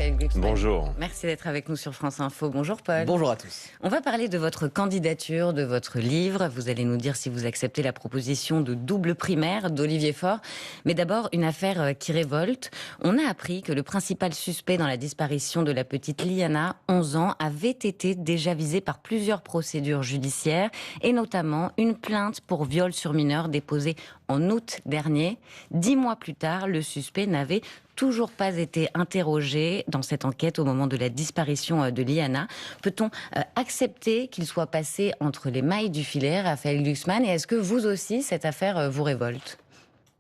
Raphaël Glucksmann. Bonjour. Merci d'être avec nous sur France Info. Bonjour Paul. Bonjour à tous. On va parler de votre candidature, de votre livre. Vous allez nous dire si vous acceptez la proposition de double primaire d'Olivier Faure. Mais d'abord, une affaire qui révolte. On a appris que le principal suspect dans la disparition de la petite Liana, 11 ans, avait été déjà visé par plusieurs procédures judiciaires et notamment une plainte pour viol sur mineur déposée en août dernier. 10 mois plus tard, le suspect n'avait toujours pas été interrogé dans cette enquête au moment de la disparition de Liana. Peut-on accepter qu'il soit passé entre les mailles du filet, Raphaël Glucksmann, et est-ce que vous aussi, cette affaire vous révolte ?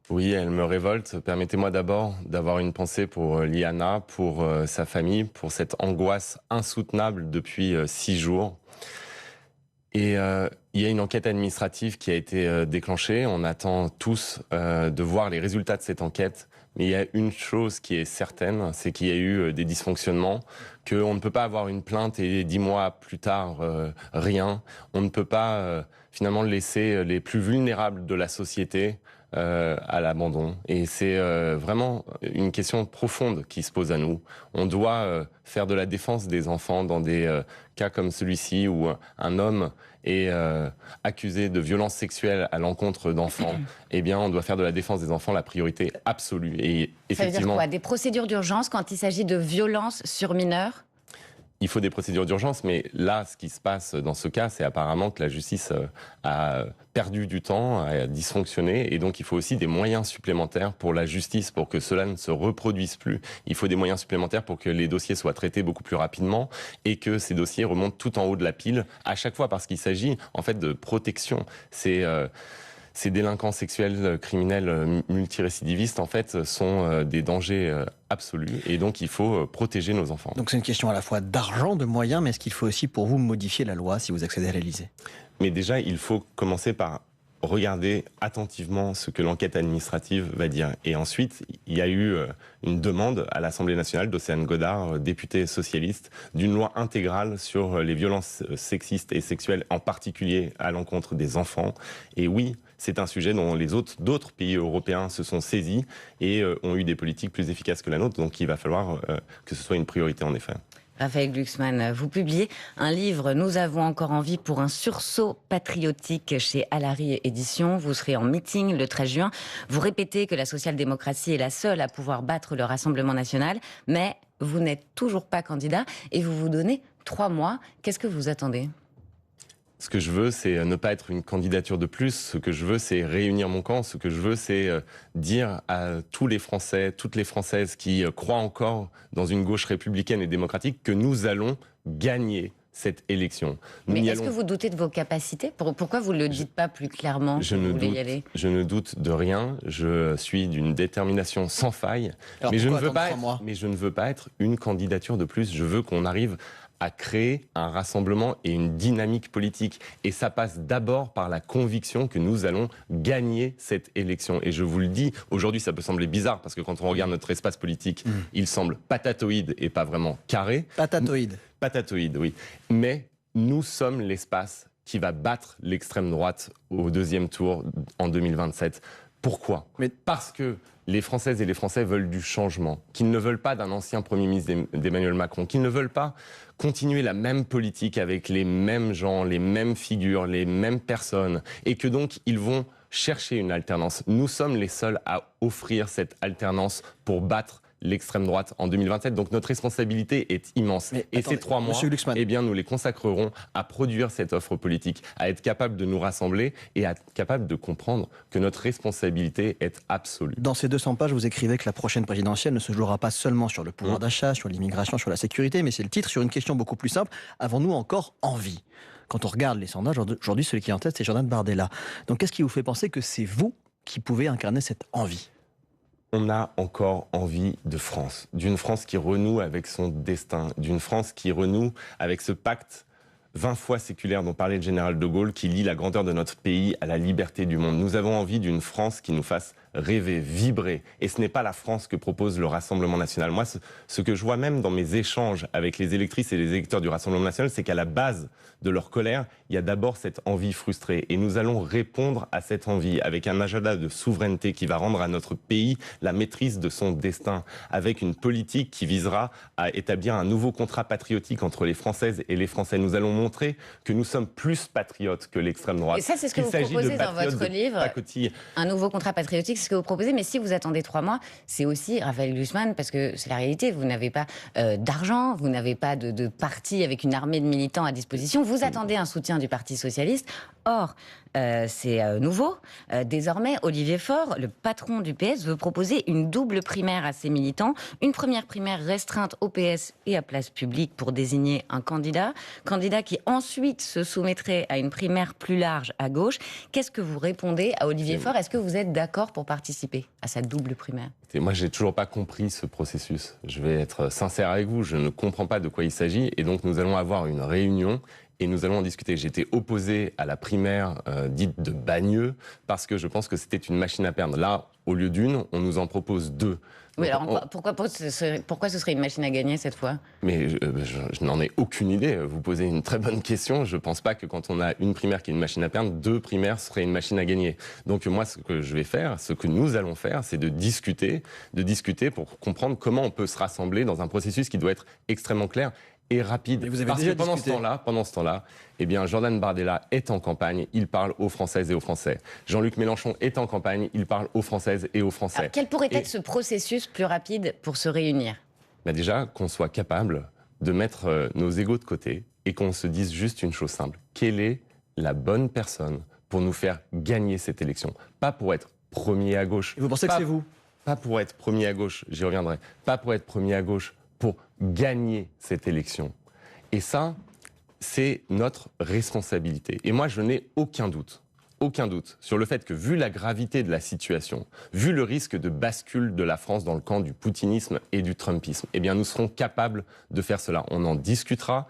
Oui, elle me révolte. Permettez-moi d'abord d'avoir une pensée pour Liana, pour sa famille, pour cette angoisse insoutenable depuis 6 jours. Et il y a une enquête administrative qui a été déclenchée. On attend tous de voir les résultats de cette enquête. Mais il y a une chose qui est certaine, c'est qu'il y a eu des dysfonctionnements, qu'on ne peut pas avoir une plainte et 10 mois plus tard, rien. On ne peut pas finalement laisser les plus vulnérables de la société à l'abandon. Et c'est vraiment une question profonde qui se pose à nous. On doit faire de la défense des enfants dans des cas comme celui-ci où un homme est accusé de violences sexuelles à l'encontre d'enfants. Eh bien, on doit faire de la défense des enfants la priorité absolue. Et effectivement, ça veut dire quoi ? Des procédures d'urgence quand il s'agit de violences sur mineurs ? Il faut des procédures d'urgence, mais là, ce qui se passe dans ce cas, c'est apparemment que la justice a perdu du temps, a dysfonctionné, et donc il faut aussi des moyens supplémentaires pour la justice, pour que cela ne se reproduise plus. Il faut des moyens supplémentaires pour que les dossiers soient traités beaucoup plus rapidement, et que ces dossiers remontent tout en haut de la pile, à chaque fois, parce qu'il s'agit en fait de protection. Ces délinquants sexuels, criminels, multirécidivistes, en fait, sont des dangers absolus. Et donc, il faut protéger nos enfants. Donc, c'est une question à la fois d'argent, de moyens, mais est-ce qu'il faut aussi, pour vous, modifier la loi si vous accédez à l'Élysée ? Mais déjà, il faut commencer par regarder attentivement ce que l'enquête administrative va dire. Et ensuite, il y a eu une demande à l'Assemblée nationale d'Océane Godard, députée socialiste, d'une loi intégrale sur les violences sexistes et sexuelles, en particulier à l'encontre des enfants. Et oui, c'est un sujet dont d'autres pays européens se sont saisis et ont eu des politiques plus efficaces que la nôtre. Donc il va falloir que ce soit une priorité en effet. Raphaël Glucksmann, vous publiez un livre « Nous avons encore envie pour un sursaut patriotique » chez Alary Éditions. Vous serez en meeting le 13 juin. Vous répétez que la social-démocratie est la seule à pouvoir battre le Rassemblement national, mais vous n'êtes toujours pas candidat et vous vous donnez 3 mois. Qu'est-ce que vous attendez ? Ce que je veux, c'est ne pas être une candidature de plus. Ce que je veux, c'est réunir mon camp. Ce que je veux, c'est dire à tous les Français, toutes les Françaises qui croient encore dans une gauche républicaine et démocratique que nous allons gagner cette élection. Mais est-ce que vous doutez de vos capacités ? Pourquoi vous ne le dites pas plus clairement je ne doute de rien. Je suis d'une détermination sans faille. Alors mais je ne veux pas être une candidature de plus. Je veux qu'on arrive à créer un rassemblement et une dynamique politique. Et ça passe d'abord par la conviction que nous allons gagner cette élection. Et je vous le dis, aujourd'hui ça peut sembler bizarre, parce que quand on regarde notre espace politique, il semble patatoïde et pas vraiment carré. Patatoïde, oui. Mais nous sommes l'espace qui va battre l'extrême droite au 2e tour en 2027. Pourquoi ? Parce que les Françaises et les Français veulent du changement, qu'ils ne veulent pas d'un ancien Premier ministre d'Emmanuel Macron, qu'ils ne veulent pas continuer la même politique avec les mêmes gens, les mêmes figures, les mêmes personnes, et que donc ils vont chercher une alternance. Nous sommes les seuls à offrir cette alternance pour battre l'extrême droite en 2027. Donc notre responsabilité est immense. Et ces 3 mois, eh bien, nous les consacrerons à produire cette offre politique, à être capable de nous rassembler et à être capable de comprendre que notre responsabilité est absolue. Dans ces 200 pages, vous écrivez que la prochaine présidentielle ne se jouera pas seulement sur le pouvoir d'achat, sur l'immigration, sur la sécurité, mais c'est le titre sur une question beaucoup plus simple. Avons-nous encore envie ? Quand on regarde les sondages, aujourd'hui, celui qui est en tête, c'est Jordan Bardella. Donc qu'est-ce qui vous fait penser que c'est vous qui pouvez incarner cette envie ? On a encore envie de France, d'une France qui renoue avec son destin, d'une France qui renoue avec ce pacte 20 fois séculaire dont parlait le général de Gaulle, qui lie la grandeur de notre pays à la liberté du monde. Nous avons envie d'une France qui nous fasse rêver, vibrer. Et ce n'est pas la France que propose le Rassemblement national. Moi, ce que je vois même dans mes échanges avec les électrices et les électeurs du Rassemblement national, c'est qu'à la base de leur colère, il y a d'abord cette envie frustrée. Et nous allons répondre à cette envie avec un agenda de souveraineté qui va rendre à notre pays la maîtrise de son destin, avec une politique qui visera à établir un nouveau contrat patriotique entre les Françaises et les Français. Nous allons montrer que nous sommes plus patriotes que l'extrême droite. Et ça, c'est ce que vous proposez dans votre livre, un nouveau contrat patriotique, c'est ce que vous proposez. Mais si vous attendez 3 mois, c'est aussi Raphaël Glucksmann, parce que c'est la réalité, vous n'avez pas d'argent, vous n'avez pas de parti avec une armée de militants à disposition, vous attendez un soutien du Parti socialiste. Or, c'est nouveau. Désormais, Olivier Faure, le patron du PS, veut proposer une double primaire à ses militants. Une première primaire restreinte au PS et à place publique pour désigner un candidat qui ensuite se soumettrait à une primaire plus large à gauche. Qu'est-ce que vous répondez à Olivier Faure? Est-ce que vous êtes d'accord pour participer à sa double primaire? Moi, j'ai toujours pas compris ce processus. Je vais être sincère avec vous, je ne comprends pas de quoi il s'agit. Et donc, nous allons avoir une réunion et nous allons en discuter. J'étais opposé à la primaire dite de Bagneux parce que je pense que c'était une machine à perdre. Là, au lieu d'une, on nous en propose 2. Oui, alors pourquoi ce serait une machine à gagner cette fois? Mais je n'en ai aucune idée. Vous posez une très bonne question. Je ne pense pas que quand on a une primaire qui est une machine à perdre, 2 primaires seraient une machine à gagner. Donc moi, ce que je vais faire, ce que nous allons faire, c'est de discuter pour comprendre comment on peut se rassembler dans un processus qui doit être extrêmement clair et rapide. Mais vous avez Parce déjà que pendant discuté. ce temps-là, eh bien, Jordan Bardella est en campagne, il parle aux Françaises et aux Français. Jean-Luc Mélenchon est en campagne, il parle aux Françaises et aux Français. Alors, quel pourrait être ce processus plus rapide pour se réunir? Déjà, qu'on soit capable de mettre nos égos de côté et qu'on se dise juste une chose simple. Quelle est la bonne personne pour nous faire gagner cette élection? Pas pour être premier à gauche. Et vous pensez que c'est vous? Pas pour être premier à gauche, j'y reviendrai. Pas pour être premier à gauche, pour gagner cette élection. Et ça, c'est notre responsabilité. Et moi, je n'ai aucun doute sur le fait que, vu la gravité de la situation, vu le risque de bascule de la France dans le camp du poutinisme et du trumpisme, eh bien, nous serons capables de faire cela. On en discutera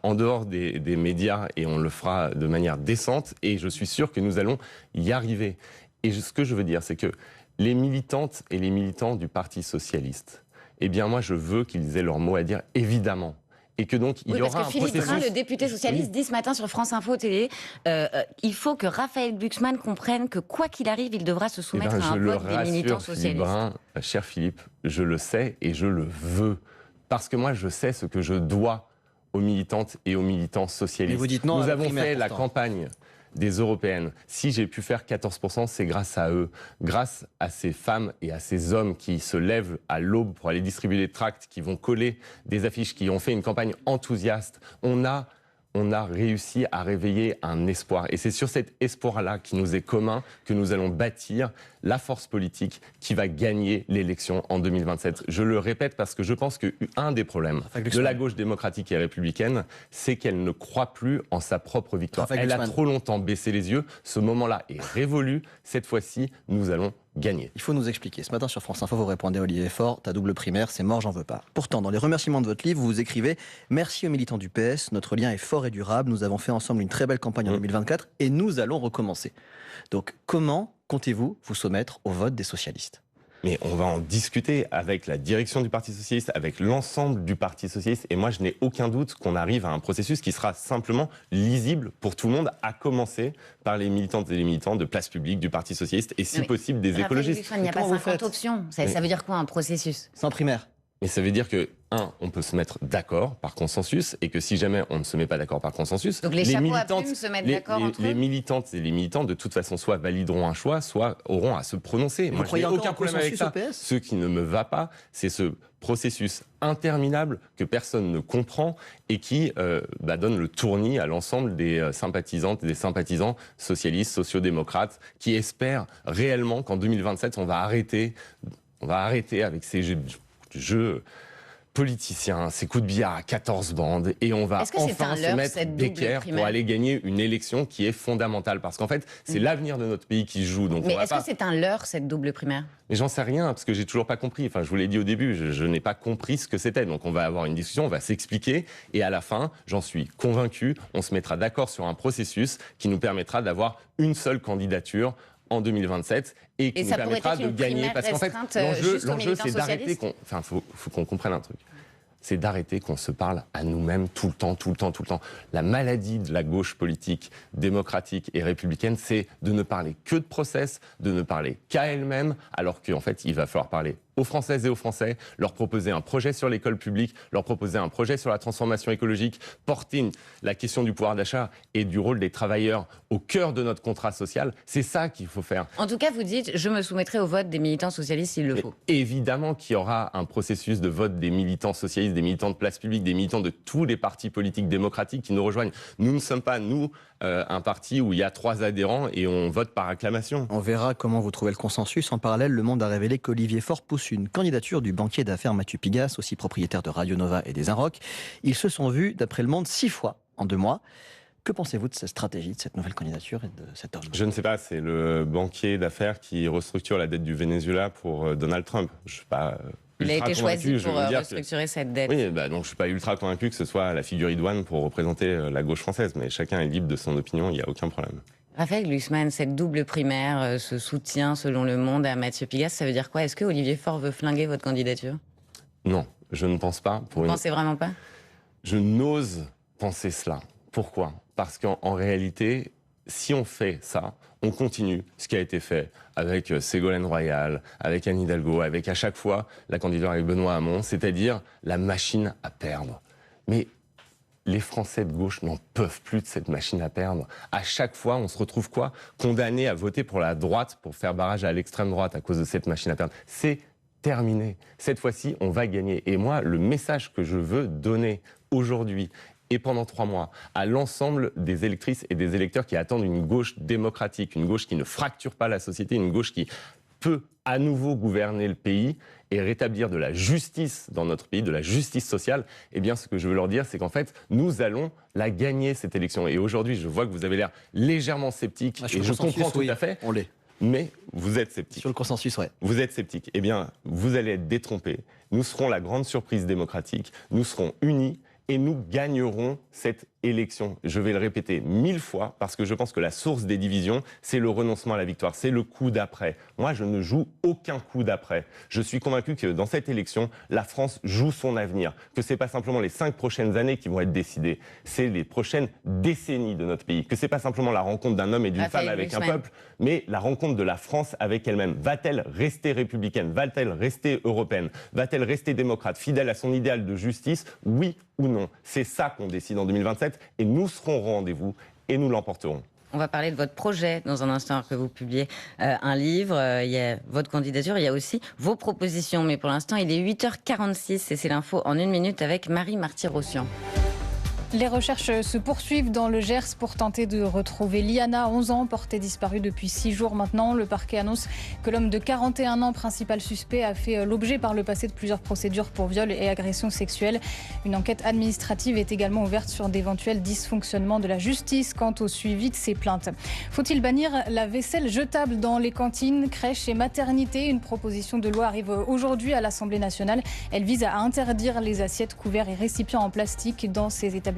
en dehors des médias et on le fera de manière décente et je suis sûr que nous allons y arriver. Et ce que je veux dire, c'est que les militantes et les militants du Parti socialiste, eh bien, moi, je veux qu'ils aient leur mot à dire, évidemment. Et que donc, il y aura un processus... Parce que Philippe Brun, le député socialiste, dit ce matin sur France Info télé, il faut que Raphaël Glucksmann comprenne que quoi qu'il arrive, il devra se soumettre à un vote des militants socialistes. Brun, cher Philippe, je le sais et je le veux. Parce que moi, je sais ce que je dois aux militantes et aux militants socialistes. Mais vous dites non. Nous avons fait la campagne des européennes. Si j'ai pu faire 14%, c'est grâce à eux, grâce à ces femmes et à ces hommes qui se lèvent à l'aube pour aller distribuer des tracts, qui vont coller des affiches, qui ont fait une campagne enthousiaste. On a réussi à réveiller un espoir. Et c'est sur cet espoir-là qui nous est commun que nous allons bâtir la force politique qui va gagner l'élection en 2027. Je le répète parce que je pense qu'un des problèmes de la gauche démocratique et républicaine, c'est qu'elle ne croit plus en sa propre victoire. Elle a trop longtemps baissé les yeux. Ce moment-là est révolu. Cette fois-ci, nous allons gagner. Il faut nous expliquer. Ce matin sur France Info, vous répondez à Olivier Faure, ta double primaire, c'est mort, j'en veux pas. Pourtant, dans les remerciements de votre livre, vous écrivez « Merci aux militants du PS, notre lien est fort et durable, nous avons fait ensemble une très belle campagne en 2024 et nous allons recommencer ». Donc, comment comptez-vous vous soumettre au vote des socialistes ? Mais on va en discuter avec la direction du Parti socialiste, avec l'ensemble du Parti socialiste. Et moi, je n'ai aucun doute qu'on arrive à un processus qui sera simplement lisible pour tout le monde, à commencer par les militantes et les militants de Place Publique, du Parti socialiste, et si possible des écologistes. Il n'y a pas 50 options. Ça veut dire quoi, un processus? Sans primaire. Mais ça veut dire que, on peut se mettre d'accord par consensus, et que si jamais on ne se met pas d'accord par consensus... Donc les chapeaux à plumes se mettent d'accord entre eux. Les militantes et les militants, de toute façon, soit valideront un choix, soit auront à se prononcer. Moi, je n'ai aucun problème avec ça. Ce qui ne me va pas, c'est ce processus interminable que personne ne comprend et qui donne le tournis à l'ensemble des sympathisantes et des sympathisants socialistes, sociodémocrates, qui espèrent réellement qu'en 2027, on va arrêter avec ces jeux politiciens, ces coups de billard à 14 bandes, et on va enfin se mettre d'équerre pour aller gagner une élection qui est fondamentale. Parce qu'en fait, c'est l'avenir de notre pays qui se joue. Donc mais est-ce que c'est un leurre, cette double primaire? Mais j'en sais rien, parce que j'ai toujours pas compris. Enfin, je vous l'ai dit au début, je n'ai pas compris ce que c'était. Donc on va avoir une discussion, on va s'expliquer, et à la fin, j'en suis convaincu, on se mettra d'accord sur un processus qui nous permettra d'avoir une seule candidature en 2027 et qui nous ça pourrait permettra être de une gagner. primaire Parce qu'en fait, restreinte, juste aux l'enjeu, militants c'est d'arrêter socialistes. qu'on... Enfin, faut qu'on comprenne un truc. C'est d'arrêter qu'on se parle à nous-mêmes tout le temps. La maladie de la gauche politique, démocratique et républicaine, c'est de ne parler que de process, de ne parler qu'à elle-même, alors qu'en fait, il va falloir parler aux Françaises et aux Français, leur proposer un projet sur l'école publique, leur proposer un projet sur la transformation écologique, porter la question du pouvoir d'achat et du rôle des travailleurs au cœur de notre contrat social. C'est ça qu'il faut faire. En tout cas, vous dites, je me soumettrai au vote des militants socialistes s'il le faut. Et évidemment qu'il y aura un processus de vote des militants socialistes, des militants de place publique, des militants de tous les partis politiques démocratiques qui nous rejoignent. Nous ne sommes pas, un parti où il y a 3 adhérents et on vote par acclamation. On verra comment vous trouvez le consensus. En parallèle, Le Monde a révélé qu'Olivier Faure pousse une candidature du banquier d'affaires Mathieu Pigasse, aussi propriétaire de Radio Nova et des Inrocks. Ils se sont vus, d'après Le Monde, 6 fois en 2 mois. Que pensez-vous de cette stratégie, de cette nouvelle candidature et de cet homme ? Je ne sais pas, c'est le banquier d'affaires qui restructure la dette du Venezuela pour Donald Trump. Je ne suis pas Il a ultra été convaincu, choisi je veux pour dire restructurer cette dette. Oui, donc je ne suis pas ultra convaincu que ce soit la figure idoine pour représenter la gauche française, mais chacun est libre de son opinion, il n'y a aucun problème. Raphaël Glucksmann, cette double primaire, ce soutien, selon Le Monde, à Mathieu Pigasse, ça veut dire quoi ? Est-ce que Olivier Faure veut flinguer votre candidature ? Non, je ne pense pas. Vous pensez vraiment pas ? Je n'ose penser cela. Pourquoi ? Parce qu'en réalité, si on fait ça, on continue ce qui a été fait avec Ségolène Royal, avec Anne Hidalgo, avec à chaque fois la candidature avec Benoît Hamon, c'est-à-dire la machine à perdre. Mais les Français de gauche n'en peuvent plus de cette machine à perdre. À chaque fois, on se retrouve quoi ? Condamné à voter pour la droite, pour faire barrage à l'extrême droite à cause de cette machine à perdre. C'est terminé. Cette fois-ci, on va gagner. Et moi, le message que je veux donner aujourd'hui et pendant 3 mois à l'ensemble des électrices et des électeurs qui attendent une gauche démocratique, une gauche qui ne fracture pas la société, une gauche qui peut à nouveau gouverner le pays et rétablir de la justice dans notre pays, de la justice sociale, eh bien ce que je veux leur dire, c'est qu'en fait, nous allons la gagner cette élection. Et aujourd'hui, je vois que vous avez l'air légèrement sceptique, et je comprends tout à fait. On l'est. Mais vous êtes sceptique. Sur le consensus, ouais. Vous êtes sceptique. Eh bien, vous allez être détrompé. Nous serons la grande surprise démocratique. Nous serons unis et nous gagnerons cette élection. Je vais le répéter 1000 fois parce que je pense que la source des divisions, c'est le renoncement à la victoire, c'est le coup d'après. Moi, je ne joue aucun coup d'après. Je suis convaincu que dans cette élection, la France joue son avenir, que c'est pas simplement les 5 prochaines années qui vont être décidées, c'est les prochaines décennies de notre pays, que c'est pas simplement la rencontre d'un homme et d'une femme avec un peuple, mais la rencontre de la France avec elle-même. Va-t-elle rester républicaine ? Va-t-elle rester européenne ? Va-t-elle rester démocrate, fidèle à son idéal de justice ? Oui ou non ? C'est ça qu'on décide en 2027 et nous serons au rendez-vous et nous l'emporterons. On va parler de votre projet dans un instant que vous publiez un livre. Il y a votre candidature, il y a aussi vos propositions. Mais pour l'instant, il est 8h46 et c'est l'info en 1 minute avec Marie Marty-Rossian. Les recherches se poursuivent dans le Gers pour tenter de retrouver Liana, 11 ans, portée disparue depuis 6 jours maintenant. Le parquet annonce que l'homme de 41 ans, principal suspect, a fait l'objet par le passé de plusieurs procédures pour viol et agression sexuelle. Une enquête administrative est également ouverte sur d'éventuels dysfonctionnements de la justice quant au suivi de ces plaintes. Faut-il bannir la vaisselle jetable dans les cantines, crèches et maternités ? Une proposition de loi arrive aujourd'hui à l'Assemblée nationale. Elle vise à interdire les assiettes, couverts et récipients en plastique dans ces établissements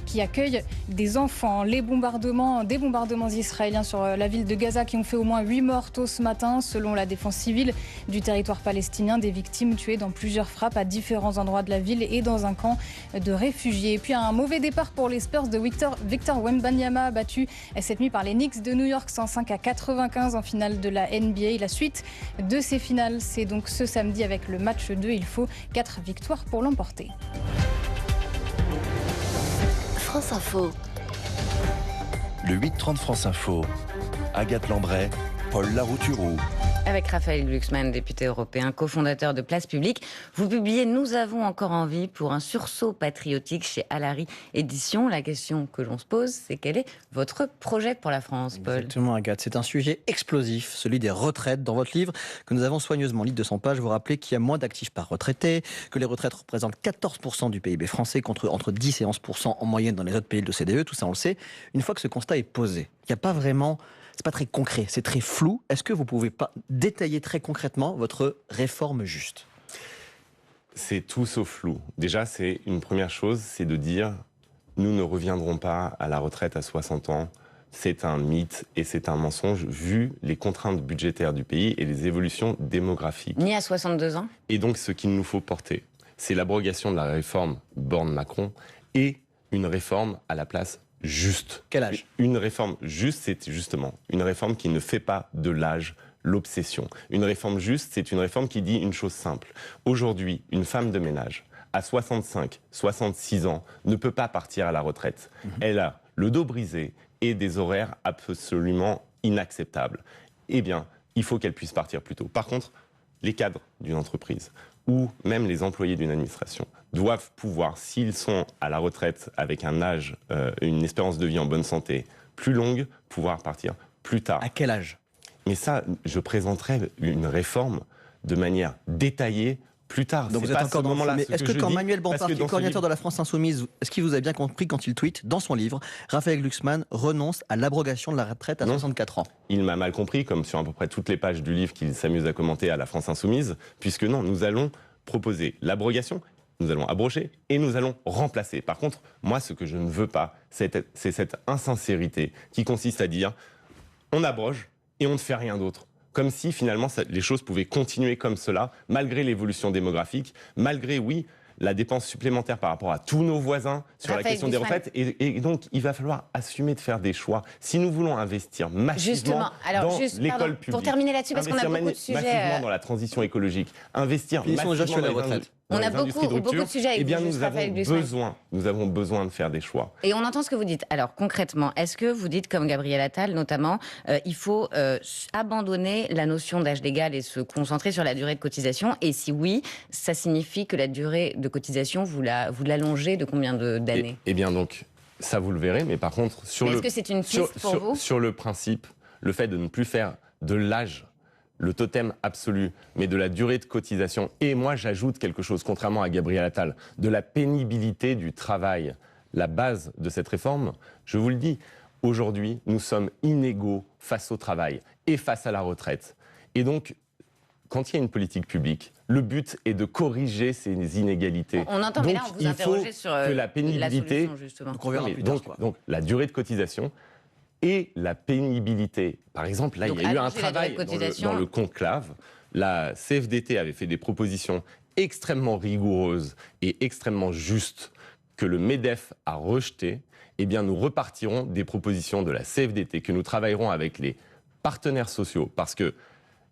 qui accueillent des enfants. Des bombardements israéliens sur la ville de Gaza qui ont fait au moins 8 morts tôt ce matin. Selon la défense civile du territoire palestinien, des victimes tuées dans plusieurs frappes à différents endroits de la ville et dans un camp de réfugiés. Et puis un mauvais départ pour les Spurs de Victor Wembanyama, battu cette nuit par les Knicks de New York 105-95 en finale de la NBA. La suite de ces finales, c'est donc ce samedi avec le match 2. Il faut 4 victoires pour l'emporter. France Info. Le 8-30 France Info. Agathe Lambray, Paul Larouturou. Avec Raphaël Glucksmann, député européen, cofondateur de Place Publique, vous publiez « Nous avons encore envie » pour un sursaut patriotique chez Alary Éditions. La question que l'on se pose, c'est quel est votre projet pour la France, Paul ? Exactement, Agathe. C'est un sujet explosif, celui des retraites. Dans votre livre, que nous avons soigneusement lu de 200 pages, vous rappelez qu'il y a moins d'actifs par retraité, que les retraites représentent 14% du PIB français, contre entre 10 et 11% en moyenne dans les autres pays de l'OCDE. Tout ça, on le sait. Une fois que ce constat est posé, il n'y a pas vraiment... C'est pas très concret, c'est très flou. Est-ce que vous pouvez pas détailler très concrètement votre réforme juste ? C'est tout sauf flou. Déjà, c'est une première chose, c'est de dire nous ne reviendrons pas à la retraite à 60 ans c'est un mythe et c'est un mensonge vu les contraintes budgétaires du pays et les évolutions démographiques. Ni à 62 ans. Et donc ce qu'il nous faut porter, c'est l'abrogation de la réforme Borne-Macron et une réforme à la place juste. Quel âge ? Une réforme juste, c'est justement une réforme qui ne fait pas de l'âge l'obsession. Une réforme juste, c'est une réforme qui dit une chose simple. Aujourd'hui, une femme de ménage à 65, 66 ans ne peut pas partir à la retraite. Elle a le dos brisé et des horaires absolument inacceptables. Eh bien, il faut qu'elle puisse partir plus tôt. Par contre, les cadres d'une entreprise ou même les employés d'une administration doivent pouvoir, s'ils sont à la retraite avec un âge, une espérance de vie en bonne santé plus longue, pouvoir partir plus tard. À quel âge ? Mais ça, je présenterai une réforme de manière détaillée plus tard. Donc vous êtes encore dans moment-là. Est-ce que quand Manuel Bompard, coordinateur de la France Insoumise, est-ce qu'il vous a bien compris quand il tweet dans son livre, Raphaël Glucksmann renonce à l'abrogation de la retraite à 64 ans ? Il m'a mal compris, comme sur à peu près toutes les pages du livre qu'il s'amuse à commenter à la France Insoumise, puisque non, nous allons proposer l'abrogation, nous allons abroger et nous allons remplacer. Par contre, moi, ce que je ne veux pas, c'est cette insincérité qui consiste à dire on abroge et on ne fait rien d'autre. Comme si finalement les choses pouvaient continuer comme cela, malgré l'évolution démographique, malgré, oui, la dépense supplémentaire par rapport à tous nos voisins sur la question des retraites. Et donc, il va falloir assumer de faire des choix. Si nous voulons investir massivement dans l'école publique, pour terminer là-dessus, parce qu'on a beaucoup de sujets... massivement dans la transition écologique, investir massivement dans les retraites. On a beaucoup de sujets avec vous, nous avons besoin de faire des choix. Et on entend ce que vous dites. Alors concrètement, est-ce que vous dites, comme Gabriel Attal notamment, il faut abandonner la notion d'âge légal et se concentrer sur la durée de cotisation ? Et si oui, ça signifie que la durée de cotisation, vous l'allongez de combien d'années ? Eh bien donc, ça vous le verrez, mais par contre, est-ce que c'est une piste pour vous ? Sur le principe, le fait de ne plus faire de l'âge le totem absolu, mais de la durée de cotisation. Et moi, j'ajoute quelque chose, contrairement à Gabriel Attal, de la pénibilité du travail. La base de cette réforme, je vous le dis, aujourd'hui, nous sommes inégaux face au travail et face à la retraite. Et donc, quand il y a une politique publique, le but est de corriger ces inégalités. On entend, mais là, on vous interrogeait sur la pénibilité, solution, justement. Donc on verra plus tard, donc la durée de cotisation et la pénibilité. Par exemple, là, il y a eu un travail dans le conclave. La CFDT avait fait des propositions extrêmement rigoureuses et extrêmement justes que le MEDEF a rejetées. Eh bien, nous repartirons des propositions de la CFDT que nous travaillerons avec les partenaires sociaux, parce que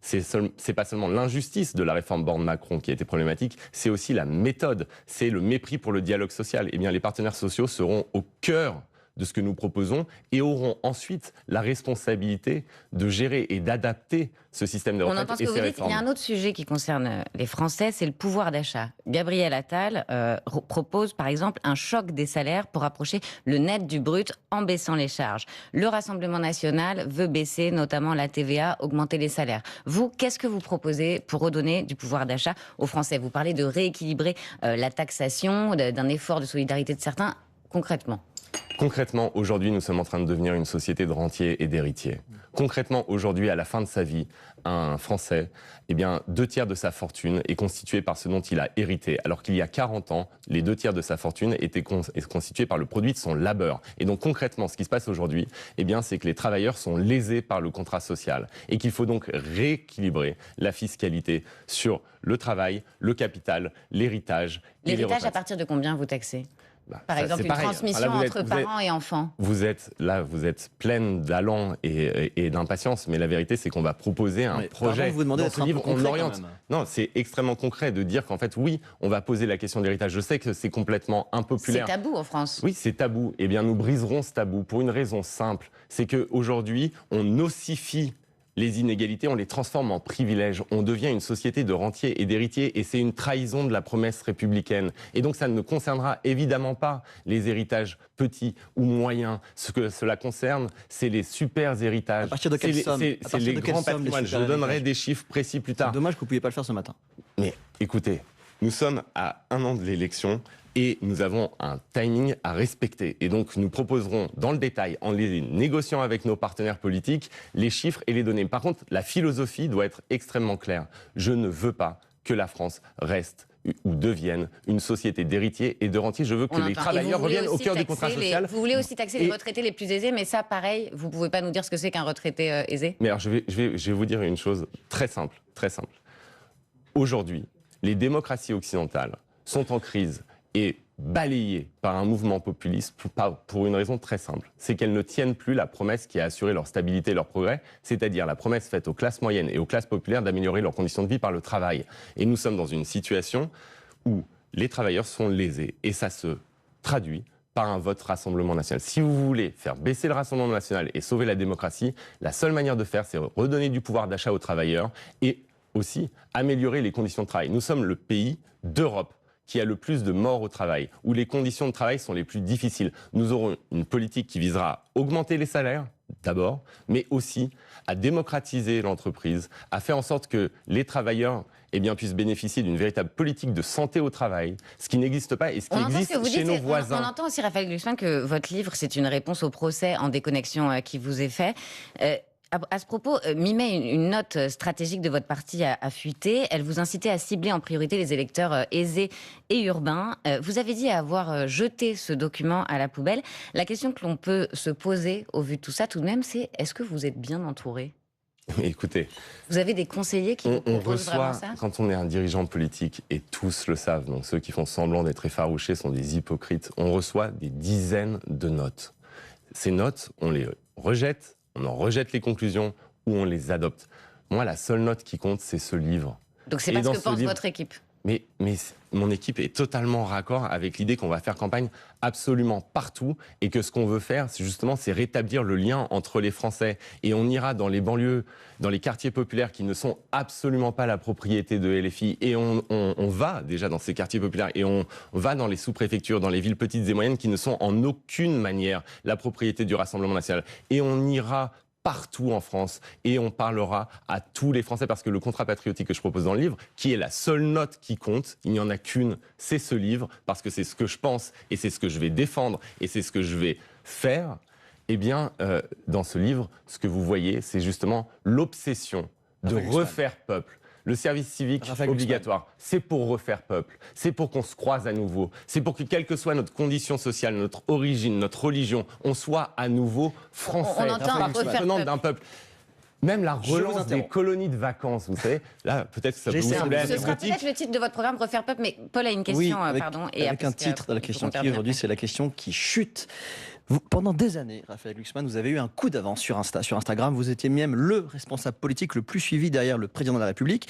c'est pas seulement l'injustice de la réforme Borne-Macron qui a été problématique, c'est aussi la méthode, c'est le mépris pour le dialogue social. Eh bien, les partenaires sociaux seront au cœur de ce que nous proposons et auront ensuite la responsabilité de gérer et d'adapter ce système de retraite. On entend ce que vous dites. Il y a un autre sujet qui concerne les Français, c'est le pouvoir d'achat. Gabriel Attal propose par exemple un choc des salaires pour rapprocher le net du brut en baissant les charges. Le Rassemblement national veut baisser notamment la TVA, augmenter les salaires. Vous, qu'est-ce que vous proposez pour redonner du pouvoir d'achat aux Français ? Vous parlez de rééquilibrer la taxation, d'un effort de solidarité de certains. Concrètement, aujourd'hui, nous sommes en train de devenir une société de rentiers et d'héritiers. Concrètement, aujourd'hui, à la fin de sa vie, un Français, eh bien, 2/3 de sa fortune est constituée par ce dont il a hérité. Alors qu'il y a 40 ans, les 2/3 de sa fortune étaient constitués par le produit de son labeur. Et donc, concrètement, ce qui se passe aujourd'hui, eh bien, c'est que les travailleurs sont lésés par le contrat social. Et qu'il faut donc rééquilibrer la fiscalité sur le travail, le capital, l'héritage et les retraites. L'héritage, à partir de combien vous taxez ? Par exemple, une transmission entre parents et enfants. Vous êtes pleine d'allant et d'impatience, mais la vérité, c'est qu'on va proposer un projet. Vous demandez d'être un peu concret, on oriente. Non, c'est extrêmement concret de dire qu'en fait, oui, on va poser la question de l'héritage. Je sais que c'est complètement impopulaire. C'est tabou en France. Oui, c'est tabou. Eh bien, nous briserons ce tabou pour une raison simple. C'est qu'aujourd'hui, on ossifie les inégalités, on les transforme en privilèges. On devient une société de rentiers et d'héritiers et c'est une trahison de la promesse républicaine. Et donc ça ne concernera évidemment pas les héritages petits ou moyens. Ce que cela concerne, c'est les super héritages. À partir de quelle somme ? C'est les grands patrimoines. Je donnerai des chiffres précis plus tard. C'est dommage que vous ne pouviez pas le faire ce matin. Mais écoutez, nous sommes à 1 an de l'élection. Et nous avons un timing à respecter. Et donc, nous proposerons dans le détail, en les négociant avec nos partenaires politiques, les chiffres et les données. Par contre, la philosophie doit être extrêmement claire. Je ne veux pas que la France reste ou devienne une société d'héritiers et de rentiers. Je veux que les travailleurs reviennent au cœur du contrat social. Vous voulez aussi taxer les retraités les plus aisés, mais ça, pareil, vous ne pouvez pas nous dire ce que c'est qu'un retraité aisé? Mais alors, je vais vous dire une chose très simple, très simple. Aujourd'hui, les démocraties occidentales sont en crise et balayées par un mouvement populiste pour une raison très simple. C'est qu'elles ne tiennent plus la promesse qui a assuré leur stabilité et leur progrès, c'est-à-dire la promesse faite aux classes moyennes et aux classes populaires d'améliorer leurs conditions de vie par le travail. Et nous sommes dans une situation où les travailleurs sont lésés et ça se traduit par un vote Rassemblement national. Si vous voulez faire baisser le Rassemblement national et sauver la démocratie, la seule manière de faire, c'est redonner du pouvoir d'achat aux travailleurs et aussi améliorer les conditions de travail. Nous sommes le pays d'Europe qui a le plus de morts au travail, où les conditions de travail sont les plus difficiles. Nous aurons une politique qui visera à augmenter les salaires, d'abord, mais aussi à démocratiser l'entreprise, à faire en sorte que les travailleurs puissent bénéficier d'une véritable politique de santé au travail, ce qui n'existe pas et ce qui existe chez nos voisins. On entend aussi, Raphaël Glucksmann, que votre livre, c'est une réponse au procès en déconnexion qui vous est fait. À ce propos, Mimet, une note stratégique de votre parti a fuité. Elle vous incitait à cibler en priorité les électeurs aisés et urbains. Vous avez dit avoir jeté ce document à la poubelle. La question que l'on peut se poser au vu de tout ça, tout de même, c'est est-ce que vous êtes bien entouré? Écoutez, vous avez des conseillers qui vous proposent vraiment ça? Quand on est un dirigeant politique, et tous le savent, donc ceux qui font semblant d'être effarouchés sont des hypocrites, on reçoit des dizaines de notes. Ces notes, on les rejette, on en rejette les conclusions ou on les adopte. Moi, la seule note qui compte, c'est ce livre. Donc c'est pas ce que pense votre équipe? Mais mon équipe est totalement raccord avec l'idée qu'on va faire campagne absolument partout et que ce qu'on veut faire, c'est rétablir le lien entre les Français. Et on ira dans les banlieues, dans les quartiers populaires qui ne sont absolument pas la propriété de LFI. Et on va déjà dans ces quartiers populaires et on va dans les sous-préfectures, dans les villes petites et moyennes qui ne sont en aucune manière la propriété du Rassemblement national. Et on ira partout en France et on parlera à tous les Français parce que le contrat patriotique que je propose dans le livre, qui est la seule note qui compte, il n'y en a qu'une, c'est ce livre parce que c'est ce que je pense et c'est ce que je vais défendre et c'est ce que je vais faire. Dans ce livre, ce que vous voyez, c'est justement l'obsession de refaire peuple. Le service civique obligatoire, c'est pour refaire peuple, c'est pour qu'on se croise à nouveau, c'est pour que, quelle que soit notre condition sociale, notre origine, notre religion, on soit à nouveau français, participant d'un peuple. Même la relance des colonies de vacances, vous savez, là, peut-être que ça peut vous sembler anecdotique. Ce sera peut-être le titre de votre programme, Refaire peuple, mais Paul a une question, pardon. Avec un titre de la question qui aujourd'hui, c'est la question qui chute. Pendant des années, Raphaël Glucksmann, vous avez eu un coup d'avance sur Instagram. Vous étiez même le responsable politique le plus suivi derrière le président de la République.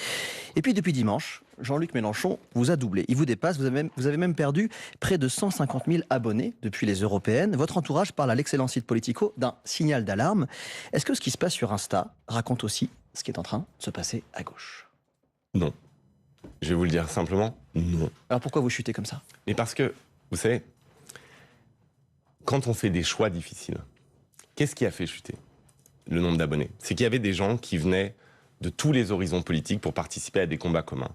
Et puis depuis dimanche, Jean-Luc Mélenchon vous a doublé. Il vous dépasse. Vous avez même perdu près de 150 000 abonnés depuis les européennes. Votre entourage parle à l'excellent site Politico d'un signal d'alarme. Est-ce que ce qui se passe sur Insta raconte aussi ce qui est en train de se passer à gauche? Non. Je vais vous le dire simplement, non. Alors pourquoi vous chutez comme ça? Mais parce que, vous savez, quand on fait des choix difficiles, qu'est-ce qui a fait chuter le nombre d'abonnés? C'est qu'il y avait des gens qui venaient de tous les horizons politiques pour participer à des combats communs.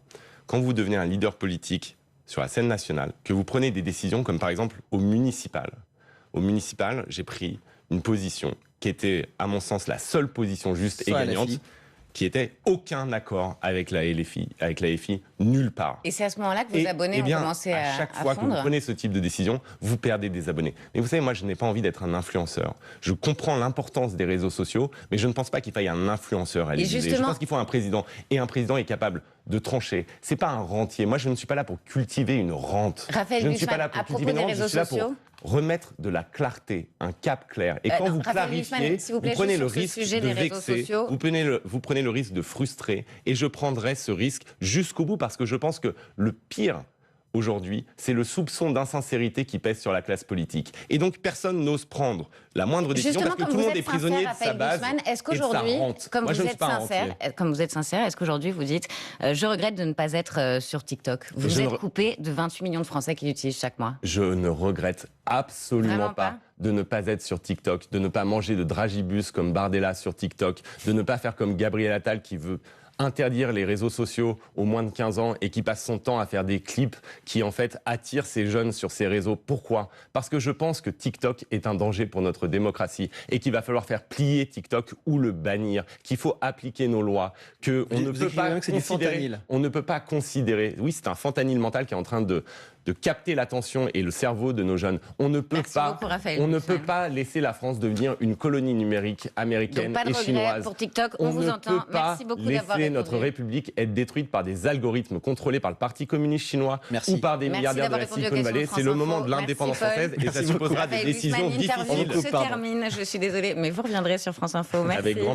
Quand vous devenez un leader politique sur la scène nationale, que vous prenez des décisions comme par exemple au municipal, j'ai pris une position qui était, à mon sens, la seule position juste et gagnante, qui était aucun accord avec la LFI, nulle part. Et c'est à ce moment-là que vos abonnés ont commencé à fondre. À chaque fois que vous prenez ce type de décision, vous perdez des abonnés. Mais vous savez, moi, je n'ai pas envie d'être un influenceur. Je comprends l'importance des réseaux sociaux, mais je ne pense pas qu'il faille un influenceur à l'Élysée. Je pense qu'il faut un président. Et un président est capable de trancher. C'est pas un rentier. Moi, je ne suis pas là pour cultiver une rente. Raphaël je ne suis pas là pour cultiver une rente. Je suis là pour remettre de la clarté, un cap clair. Et quand vous clarifiez, vous prenez le risque de vexer, vous prenez le risque de frustrer. Et je prendrai ce risque jusqu'au bout parce que je pense que le pire aujourd'hui, c'est le soupçon d'insincérité qui pèse sur la classe politique. Et donc, personne n'ose prendre la moindre décision parce que tout le monde est prisonnier de sa base et de sa rente. Comme vous êtes sincère, est-ce qu'aujourd'hui vous dites je regrette de ne pas être sur TikTok? Vous êtes coupé de 28 millions de Français qui l'utilisent chaque mois. Je ne regrette absolument pas de ne pas être sur TikTok, de ne pas manger de dragibus comme Bardella sur TikTok, de ne pas faire comme Gabriel Attal qui veut interdire les réseaux sociaux aux moins de 15 ans et qui passe son temps à faire des clips qui en fait attirent ces jeunes sur ces réseaux. Pourquoi ? Parce que je pense que TikTok est un danger pour notre démocratie et qu'il va falloir faire plier TikTok ou le bannir, qu'il faut appliquer nos lois, on ne peut pas considérer, oui, c'est un fentanyl mental qui est en train de capter l'attention et le cerveau de nos jeunes. On ne peut pas laisser la France devenir une colonie numérique américaine Donc, pas de et chinoise. pour TikTok, on vous entend. Ne peut pas Merci beaucoup d'avoir laisser répondu. notre République être détruite par des algorithmes contrôlés par le Parti communiste chinois ou par des milliardaires de la Silicon Valley. C'est le moment de l'indépendance française et ça supposera des décisions difficiles. L'interview se termine. Je suis désolée, mais vous reviendrez sur France Info. Merci. Avec grand plaisir.